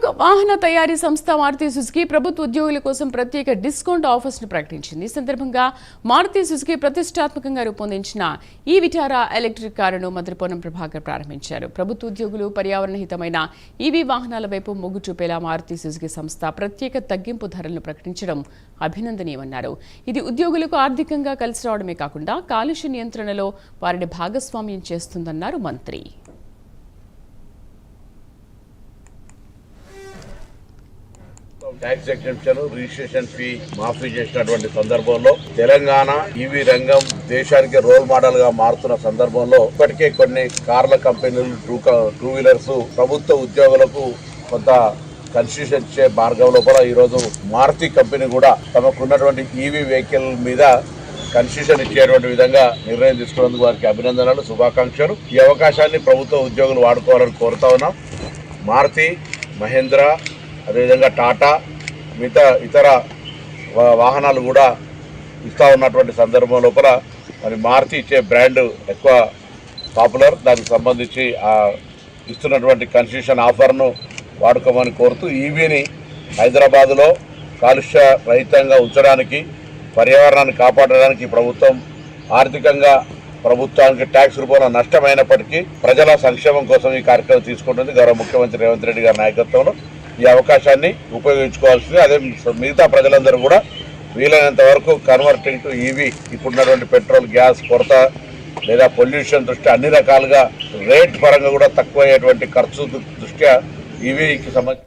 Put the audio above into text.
ప్రముఖ వాహన తయారీ సంస్థ మారుతి సుజుకి ప్రభుత్వ ఉద్యోగుల కోసం ప్రత్యేక డిస్కౌంట్ ఆఫర్స్ ను ప్రకటించింది. ఈ సందర్భంగా మారుతి సుజుకి ప్రతిష్టాత్మకంగా రూపొందించిన ఈ విటారా ఎలక్ట్రిక్ కారును మంత్రి పొన్నం ప్రభాకర్ ప్రారంభించారు. ప్రభుత్వ ఉద్యోగులు పర్యావరణ హితమైన ఈవీ వాహనాల వైపు మొగ్గు చూపేలా మారుతి సుజుకి సంస్థ ప్రత్యేక తగ్గింపు ధరలను ప్రకటించడం అభినందనీయమన్నారు. ఇది ఉద్యోగులకు ఆర్థికంగా కలిసి రావడమే కాకుండా కాలుష్య నియంత్రణలో వారిని భాగస్వామ్యం చేస్తుందన్నారు మంత్రి. ట్యాక్స్ ఎగ్జెంప్షన్ రిజిస్ట్రేషన్ ఫీ మాఫీ చేసినటువంటి సందర్భంలో తెలంగాణ ఈవీ రంగం దేశానికి రోల్ మోడల్ గా మారుతున్న సందర్భంలో ఇప్పటికే కొన్ని కార్ల కంపెనీలు టూ వీలర్స్ ప్రభుత్వ ఉద్యోగులకు కొంత కన్సెషన్ ఇచ్చే మార్గం లోపల ఈరోజు మారుతి కంపెనీ కూడా తమకున్నటువంటి ఈవీ వెహికల్ మీద కన్సెషన్ ఇచ్చేటువంటి విధంగా నిర్ణయం తీసుకున్నందుకు వారికి అభినందనలు, శుభాకాంక్షలు. ఈ అవకాశాన్ని ప్రభుత్వ ఉద్యోగులు వాడుకోవాలని కోరుతా ఉన్నాం. మారుతి, మహేంద్ర, అదేవిధంగా టాటా, మిగతా ఇతర వాహనాలు కూడా ఇస్తూ ఉన్నటువంటి సందర్భం లోపల మరి మారుతి ఇచ్చే బ్రాండ్ ఎక్కువ పాపులర్. దానికి సంబంధించి ఇస్తున్నటువంటి కన్సెషన్ ఆఫర్ను వాడుకోమని కోరుతూ ఈవీని హైదరాబాదులో కాలుష్య రహితంగా ఉంచడానికి, పర్యావరణాన్ని కాపాడడానికి ప్రభుత్వం ఆర్థికంగా ప్రభుత్వానికి ట్యాక్స్ రూపంలో నష్టమైనప్పటికీ ప్రజల సంక్షేమం కోసం ఈ కార్యక్రమం తీసుకుంటుంది. గౌరవ ముఖ్యమంత్రి రేవంత్ రెడ్డి గారి నాయకత్వంలో ఈ అవకాశాన్ని ఉపయోగించుకోవాల్సింది. అదే మిగతా ప్రజలందరూ కూడా వీలైనంత వరకు కన్వర్టింగ్ టు ఈవీ ఇప్పుడున్నటువంటి పెట్రోల్, గ్యాస్ కొరత లేదా పొల్యూషన్ దృష్ట్యా అన్ని రకాలుగా రేట్ పరంగా కూడా తక్కువ అయ్యేటువంటి ఖర్చు దృష్ట్యా ఈవీకి సంబంధించి